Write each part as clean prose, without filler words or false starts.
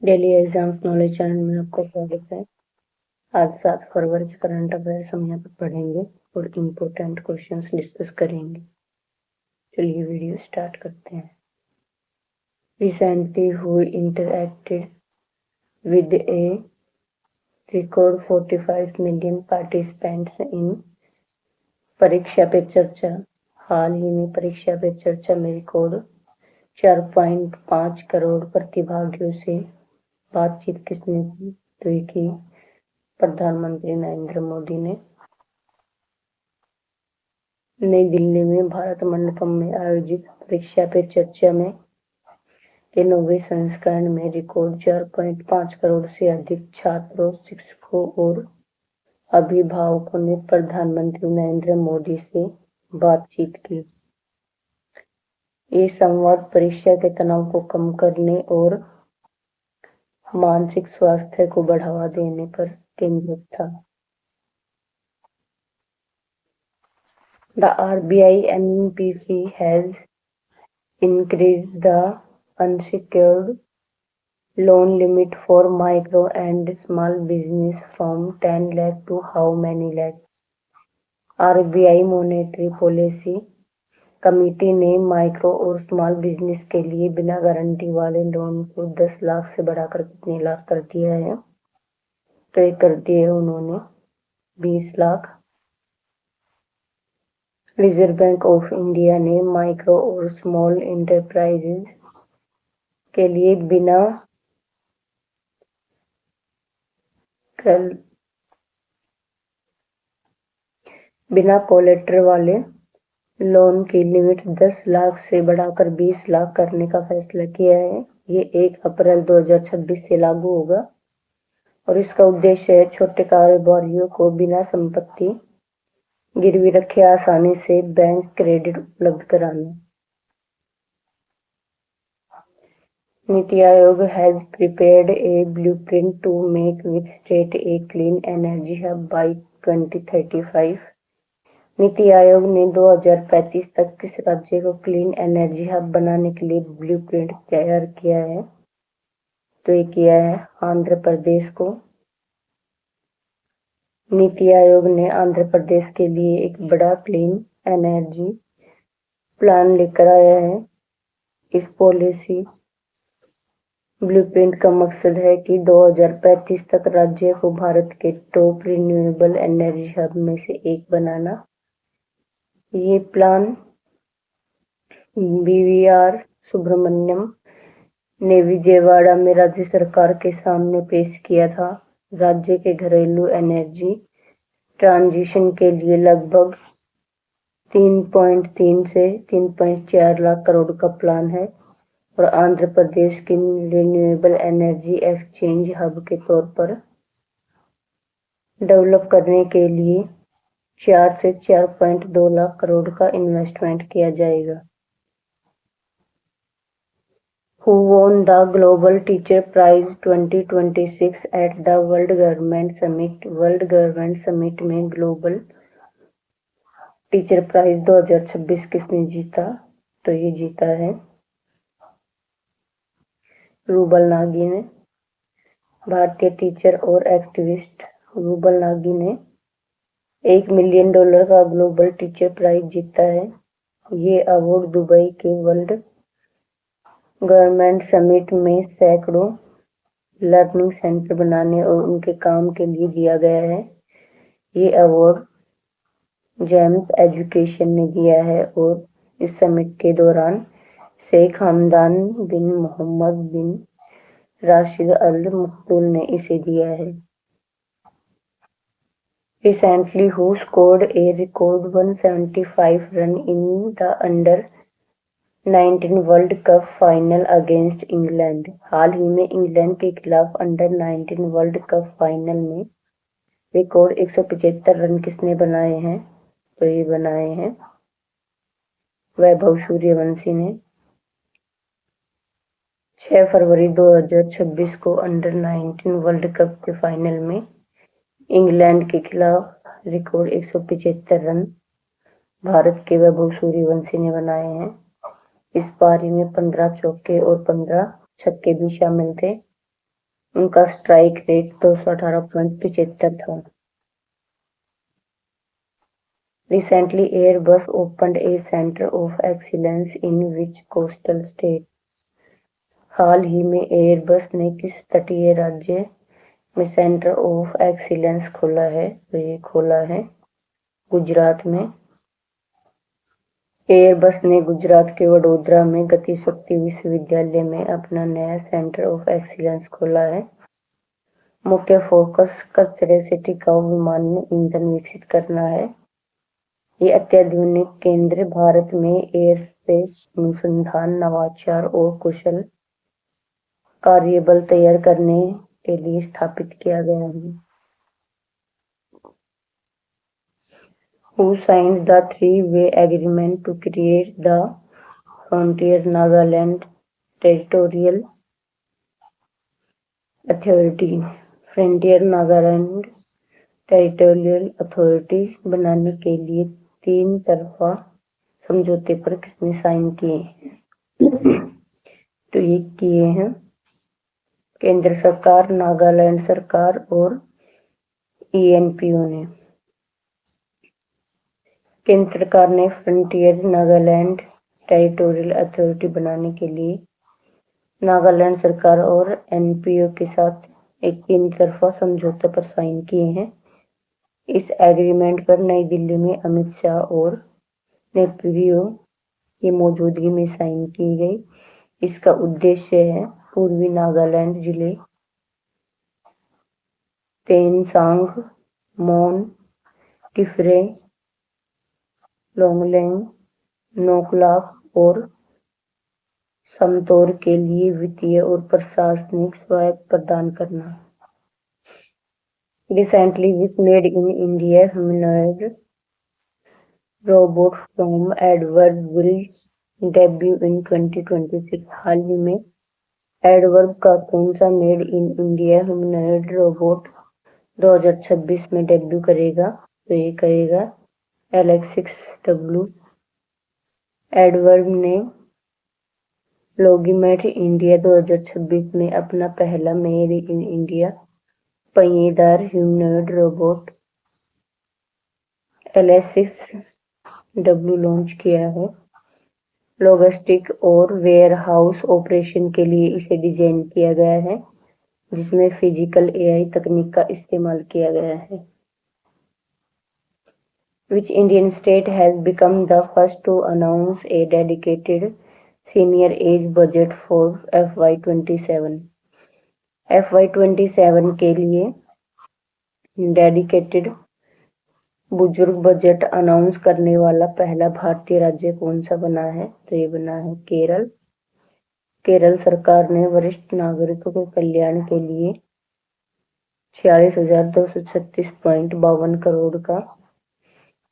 Daily exams knowledge channel में आपका स्वागत है। आज 7 फरवरी के करंट अफेयर्स हम यहाँ पर पढ़ेंगे और इम्पोर्टेंट क्वेश्चंस डिस्कस करेंगे। चलिए वीडियो स्टार्ट करते हैं। Recently who interacted with a record 45 million participants in परीक्षा पे चर्चा। हाल ही में परीक्षा पे चर्चा में रिकॉर्ड 4.5 करोड़ प्रतिभागियों से बातचीत किसने की? प्रधानमंत्री नरेंद्र मोदी ने। नई दिल्ली में भारत मंडपम में आयोजित परीक्षा पे चर्चा में के 9वें संस्करण में रिकॉर्ड 4.5 करोड़ से अधिक छात्रों, शिक्षकों और अभिभावकों ने प्रधानमंत्री नरेंद्र मोदी से बातचीत की। ये संवाद परीक्षा के तनाव को कम करने और मानसिक स्वास्थ्य को बढ़ावा देने पर केंद्रित था। The RBI MPC has increased the unsecured loan limit for micro and small business from 10 lakh to how many lakh? RBI monetary policy committee ने माइक्रो और स्मॉल बिजनेस के लिए बिना गारंटी वाले लोन को 10 लाख से बढ़ाकर कितने लाख कर दिया है? तो ये कर दिए उन्होंने 20 lakh. Reserve bank of India ने माइक्रो और स्मॉल एंटरप्राइजेज के लिए बिना कोलेटरल वाले लोन की लिमिट 10 लाख से बढ़ाकर 20 लाख करने का फैसला किया है। ये 1 अप्रैल 2026 से लागू होगा और इसका उद्देश्य है छोटे कारोबारियों को बिना संपत्ति गिरवी रखे आसानी से बैंक क्रेडिट उपलब्ध कराना। NITI Aayog has prepared a blueprint to make which state a clean energy hub by 2035? NITI Aayog ने 2035 तक किस राज्य को क्लीन एनर्जी हब बनाने के लिए ब्लूप्रिंट तैयार किया है? तो ये किया है आंध्र प्रदेश को। नीति आयोग ने आंध्र प्रदेश के लिए एक बड़ा क्लीन एनर्जी प्लान लेकर आया है। इस पॉलिसी ब्लूप्रिंट का मकसद है कि 2035 तक राज्य को भारत के टॉप रिन्यूएबल एनर्जी हब में से एक बनाना। ये प्लान BVR सुब्रमण्यम ने विजयवाड़ा में राज्य सरकार के सामने पेश किया था। राज्य के घरेलू एनर्जी ट्रांजिशन के लिए लगभग 3.3 से 3.4 लाख करोड़ का प्लान है और आंध्र प्रदेश की रिन्यूएबल एनर्जी एक्सचेंज हब के तौर पर डेवलप करने के लिए 4 से 4.2 लाख करोड़ का इन्वेस्टमेंट किया जाएगा। Who won the Global Teacher Prize 2026 at the World Government Summit? World government summit में ग्लोबल टीचर प्राइज 2026 किसने जीता? तो ये जीता है रूबल नागी ने। भारतीय टीचर और एक्टिविस्ट रूबल नागी ने $1 मिलियन का ग्लोबल टीचर प्राइज जीता है। ये अवार्ड दुबई के वर्ल्ड गवर्नमेंट समिट में सैकड़ों लर्निंग सेंटर बनाने और उनके काम के लिए दिया गया है। ये अवार्ड जेम्स एजुकेशन ने दिया है और इस समिट के दौरान शेख हमदान बिन मोहम्मद बिन राशिद अल मक्तूम ने इसे दिया है। Recently who scored a record 175 run in the Under-19 world cup final against England? हाल ही में इंग्लैंड के खिलाफ Under-19 वर्ल्ड कप फाइनल में रिकॉर्ड 175 रन किसने बनाए हैं? तो ये बनाए हैं वैभव सूर्यवंशी ने। 6 फरवरी 2026 को Under-19 वर्ल्ड कप के फाइनल में इंग्लैंड के खिलाफ रिकॉर्ड 175 रन भारत के वैभव सूर्यवंशी ने बनाए हैं। इस पारी में 15 चौके और 15 छक्के भी शामिल थे। उनका स्ट्राइक रेट 218.75 था। Recently, Airbus opened a center of excellence in which coastal state? हाल ही में एयरबस ने किस तटीय राज्य में सेंटर ऑफ एक्सीलेंस खोला है? तो ये खोला है गुजरात में। एयरबस ने गुजरात के वडोदरा में गति शक्ति विश्वविद्यालय में अपना नया सेंटर ऑफ एक्सीलेंस खोला है। मुख्य फोकस कचरे से टिकाऊ विमान में ईंधन विकसित करना है। ये अत्याधुनिक केंद्र भारत में एयरस्पेस अनुसंधान, नवाचार और कुशल कार्यबल तैयार करने के लिए स्थापित किया गया है। Who signed the three-way agreement to create the Frontier Nagaland Territorial Authority? Frontier Nagaland territorial authority बनाने के लिए 3 तरफा समझौते पर किसने साइन किए? तो ये किए हैं केंद्र सरकार, नागालैंड सरकार और ENPO ने। केंद्र सरकार ने फ्रंटियर नागालैंड टेरिटोरियल अथॉरिटी बनाने के लिए नागालैंड सरकार और NPO के साथ एक 3 तरफा समझौते पर साइन किए हैं। इस एग्रीमेंट पर नई दिल्ली में अमित शाह और नेपोलियो की मौजूदगी में साइन की गई। इसका उद्देश्य है पूर्वी नागालैंड जिले तेनसांग, मोन, किफरे, लोंगलेंग, नोकलाक और समतौर के लिए वित्तीय और प्रशासनिक स्वायत्त प्रदान करना। Recently, which made in India humanoid robot from Adverb will debut in 2026? हाल ही में एडवर्ब का कौन सा made in India humanoid robot 2026 में डेब्यू करेगा? तो ये करेगा LX6W। एडवर्ब ने लॉगिमेट इंडिया 2026 में अपना पहला मेड इन इंडिया पहिएदार ह्यूमनॉइड रोबोट LX6W लॉन्च किया है। लॉजिस्टिक और वेयरहाउस ऑपरेशन के लिए इसे डिजाइन किया गया है, जिसमें फिजिकल AI तकनीक का इस्तेमाल किया गया है। Which Indian state has become the first to announce a dedicated senior age budget for FY27? FY27 के लिए डेडिकेटेड बुजुर्ग बजट अनाउंस करने वाला पहला भारतीय राज्य कौन सा बना है? तो ये बना है केरल। केरल सरकार ने वरिष्ठ नागरिकों के कल्याण के लिए 46,236.52 करोड़ का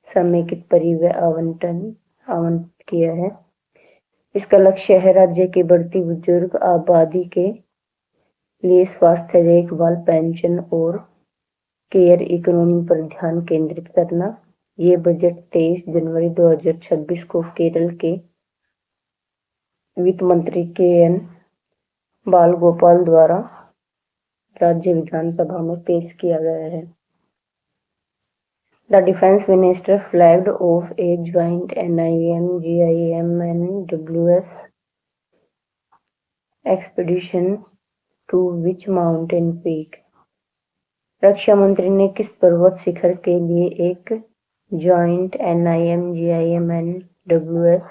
समेकित परिव्यय आवंटित किया है। इसका लक्ष्य है राज्य की बढ़ती बुजुर्ग आबादी के लिए स्वास्थ्य देखभाल, पेंशन और केयर इकोनॉमी पर ध्यान केंद्रित करना। ये बजट 23 जनवरी 2026 को केरल के वित्त मंत्री KN बालगोपाल द्वारा राज्य विधानसभा में पेश किया गया है। The Defense Minister flagged off a joint NIM-GIMNWS expedition to which mountain peak? रक्षा मंत्री ने किस पर्वत शिखर के लिए एक जॉइंट NIM-GIMNWS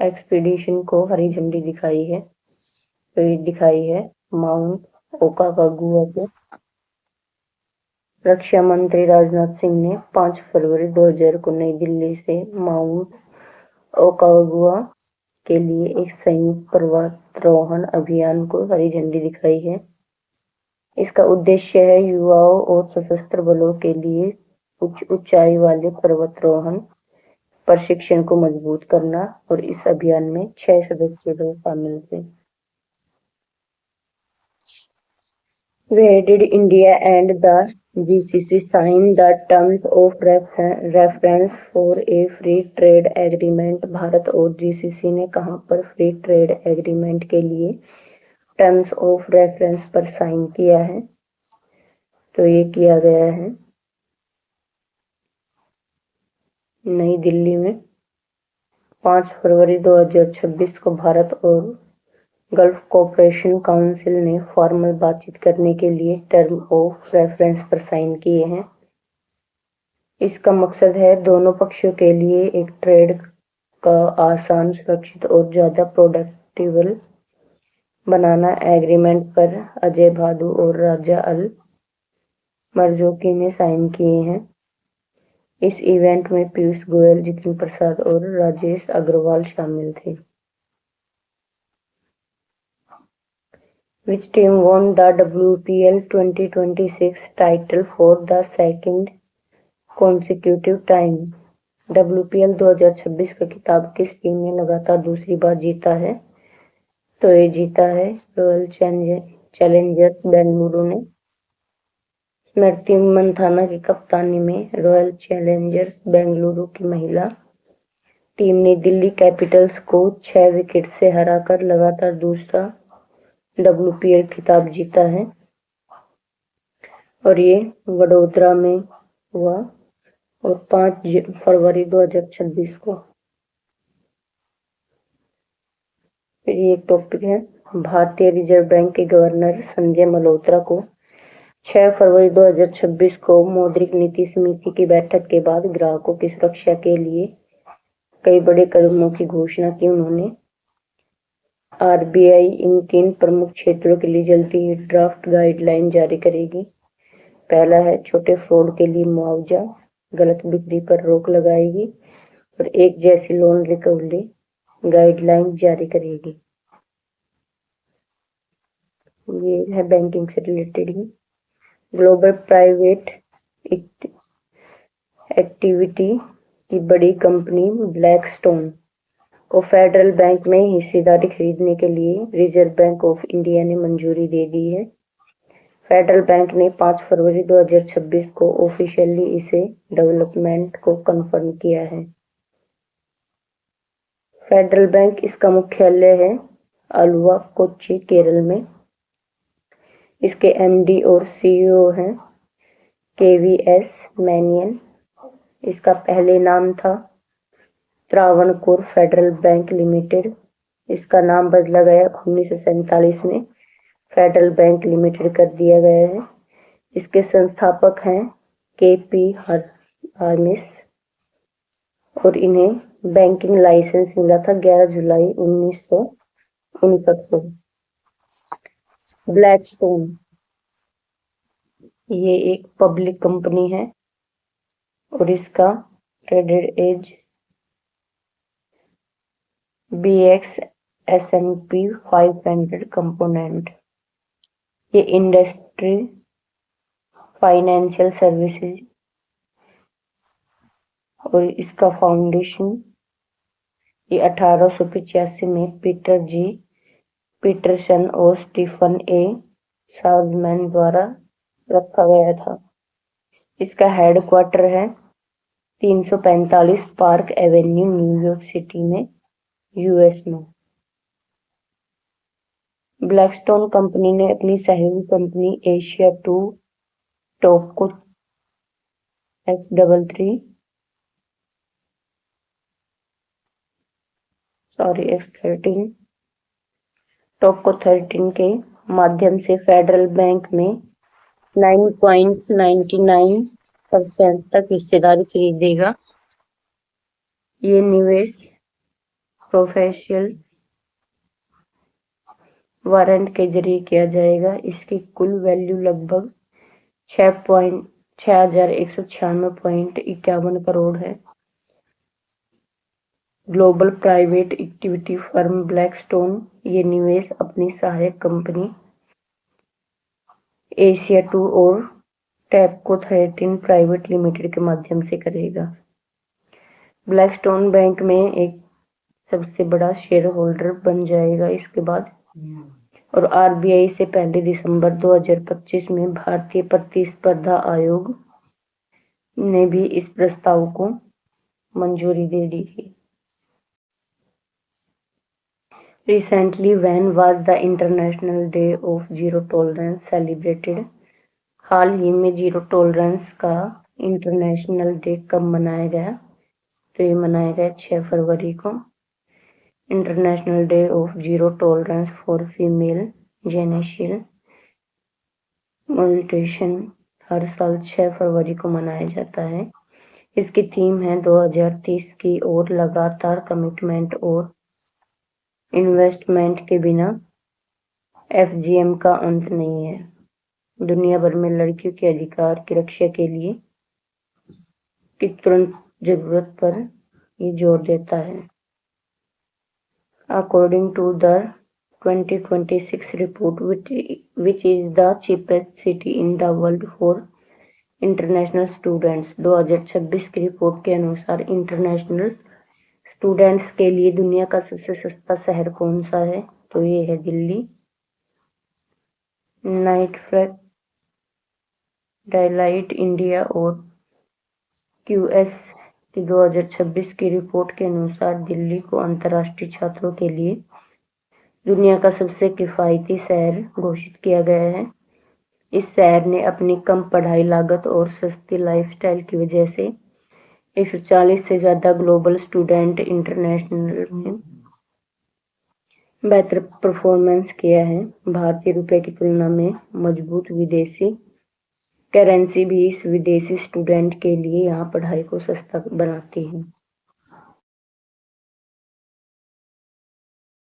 एक्सपीडिशन को हरी झंडी दिखाई है? तो ये दिखाई है माउंट ओकाकागुआ के। रक्षा मंत्री राजनाथ सिंह ने 5 फरवरी 2000 को नई दिल्ली से माउंट ओकाकागुआ के लिए एक संयुक्त पर्वतारोहण अभियान को हरी झंडी दिखाई है। इसका उद्देश्य है युवाओं और सशस्त्र बलों के लिए उच्च ऊंचाई वाले पर्वतारोहण प्रशिक्षण को मजबूत करना, और इस अभियान में 6 सदस्य लोग शामिल थे। Where did India and the GCC signed the terms of reference for a free trade agreement। Bharat और GCC ने कहां पर फ्री ट्रेड एग्रीमेंट के लिए टर्म्स ऑफ रेफरेंस पर साइन किया है? तो ये किया गया है नई दिल्ली में 5 फरवरी 2026 को। भारत और गल्फ कोऑपरेशन काउंसिल ने फॉर्मल बातचीत करने के लिए टर्म ऑफ रेफरेंस पर साइन किए हैं। इसका मकसद है दोनों पक्षों के लिए एक ट्रेड का आसान, सुरक्षित और ज्यादा प्रोडक्टिबल बनाना। एग्रीमेंट पर अजय भादु और राजा अल मरजोकी ने साइन किए हैं। इस इवेंट में पीयूष गोयल, जितिन प्रसाद और राजेश अग्रवाल शामिल थे। Which team won the WPL 2026 title for the second consecutive time? WPL 2026 का खिताब किस टीम ने लगातार दूसरी बार जीता है? तो ये जीता है रॉयल चैलेंजर्स बेंगलुरु ने। स्मृति मंथाना की कप्तानी में रॉयल चैलेंजर्स बेंगलुरु की महिला टीम ने दिल्ली कैपिटल्स को 6 विकेट से हराकर लगातार दूसरा WPL खिताब जीता है और ये वडोदरा में हुआ और 5 फरवरी 2026 को। फिर ये एक टॉपिक है, भारतीय रिजर्व बैंक के गवर्नर संजय मल्होत्रा को 6 फरवरी 2026 को मौद्रिक नीति समिति की बैठक के बाद ग्राहकों की सुरक्षा के लिए कई बड़े कदमों की घोषणा की। उन्होंने RBI इन 3 प्रमुख क्षेत्रों के लिए जल्दी ही ड्राफ्ट गाइडलाइन जारी करेगी। पहला है छोटे फ्रॉड के लिए मुआवजा, गलत बिक्री पर रोक लगाएगी और एक जैसी लोन रिकवरी गाइडलाइन जारी करेगी। ये है बैंकिंग से रिलेटेड ही। ग्लोबल प्राइवेट एक्टिविटी की बड़ी कंपनी ब्लैकस्टोन को फेडरल बैंक में हिस्सेदारी खरीदने के लिए रिजर्व बैंक ऑफ इंडिया ने मंजूरी दे दी है। फेडरल बैंक ने 5 फरवरी 2026 को ऑफिशियली इसे डेवलपमेंट को कंफर्म किया है। फेडरल बैंक, इसका मुख्यालय है आलुवा, कोच्चि, केरल में। इसके MD और CEO हैं KVS मैनियन। इसका पहले नाम था त्रावणकोर फेडरल बैंक लिमिटेड। इसका नाम बदला गया 1947 में फेडरल बैंक लिमिटेड कर दिया गया है। इसके संस्थापक हैं KP हार्मिस और इन्हें बैंकिंग लाइसेंस मिला था 11 जुलाई 1969 को। ब्लैकस्टोन ये एक पब्लिक कंपनी है और इसका traded as BX S&P 500 component. ये इंडस्ट्री, फाइनेंशियल सर्विसेज और इसका फाउंडेशन ये 1885 में पीटर G पीटरसन और स्टीफन A साउथमैन द्वारा रखा गया था। इसका हेडक्वार्टर है 345 पार्क एवेन्यू, न्यूयॉर्क सिटी में, US में। ब्लैकस्टोन कंपनी ने अपनी सहयोगी कंपनी एशिया 2 टॉपको X13 टॉपको 13 के माध्यम से फेडरल बैंक में 9.99% तक हिस्सेदारी खरीदेगा। ये निवेश प्रोफेशनल वारंट के जरिए किया जाएगा। इसकी कुल वैल्यू लगभग 6,196.51 करोड़ है। Global private equity firm Blackstone ये निवेश अपनी सहायक कंपनी एशिया 2 और टॉपको 13 प्राइवेट लिमिटेड के माध्यम से करेगा। ब्लैकस्टोन बैंक में एक सबसे बड़ा शेयर होल्डर बन जाएगा इसके बाद और आरबीआई से पहले दिसंबर 2025 में भारतीय प्रतिस्पर्धा आयोग ने भी इस प्रस्ताव को मंजूरी दे दी थी। Recently, when was the International Day of Zero Tolerance celebrated? हाल ही में जीरो टॉलरेंस का इंटरनेशनल डे कब मनाया गया? तो ये मनाया गया 6 फरवरी को। International day of zero tolerance for female genital mutilation हर साल 6 फरवरी को मनाया जाता है। इसकी थीम है 2030 की ओर लगातार कमिटमेंट और इन्वेस्टमेंट के बिना एफजीएम का अंत नहीं है। दुनिया भर में लड़कियों के अधिकार की रक्षा के लिए की तुरंत जरूरत पर ये जोर देता है। According to the 2026 report, which is the cheapest city in the world for international students, 2026 की रिपोर्ट के अनुसार इंटरनेशनल स्टूडेंट्स के लिए दुनिया का सबसे सस्ता शहर कौन सा है? तो ये है दिल्ली। नाइटफ्रैक डायलाइट इंडिया और क्यूएस की 2026 की रिपोर्ट के अनुसार दिल्ली को अंतर्राष्ट्रीय छात्रों के लिए दुनिया का सबसे किफायती शहर घोषित किया गया है। इस शहर ने अपनी कम पढ़ाई लागत और सस्ती लाइफस्टाइल की वजह से 140 से ज्यादा ग्लोबल स्टूडेंट इंटरनेशनल में बेहतर परफॉर्मेंस किया है। भारतीय रुपए की तुलना में मजबूत विदेशी करेंसी भी इस विदेशी स्टूडेंट के लिए यहाँ पढ़ाई को सस्ता बनाती है।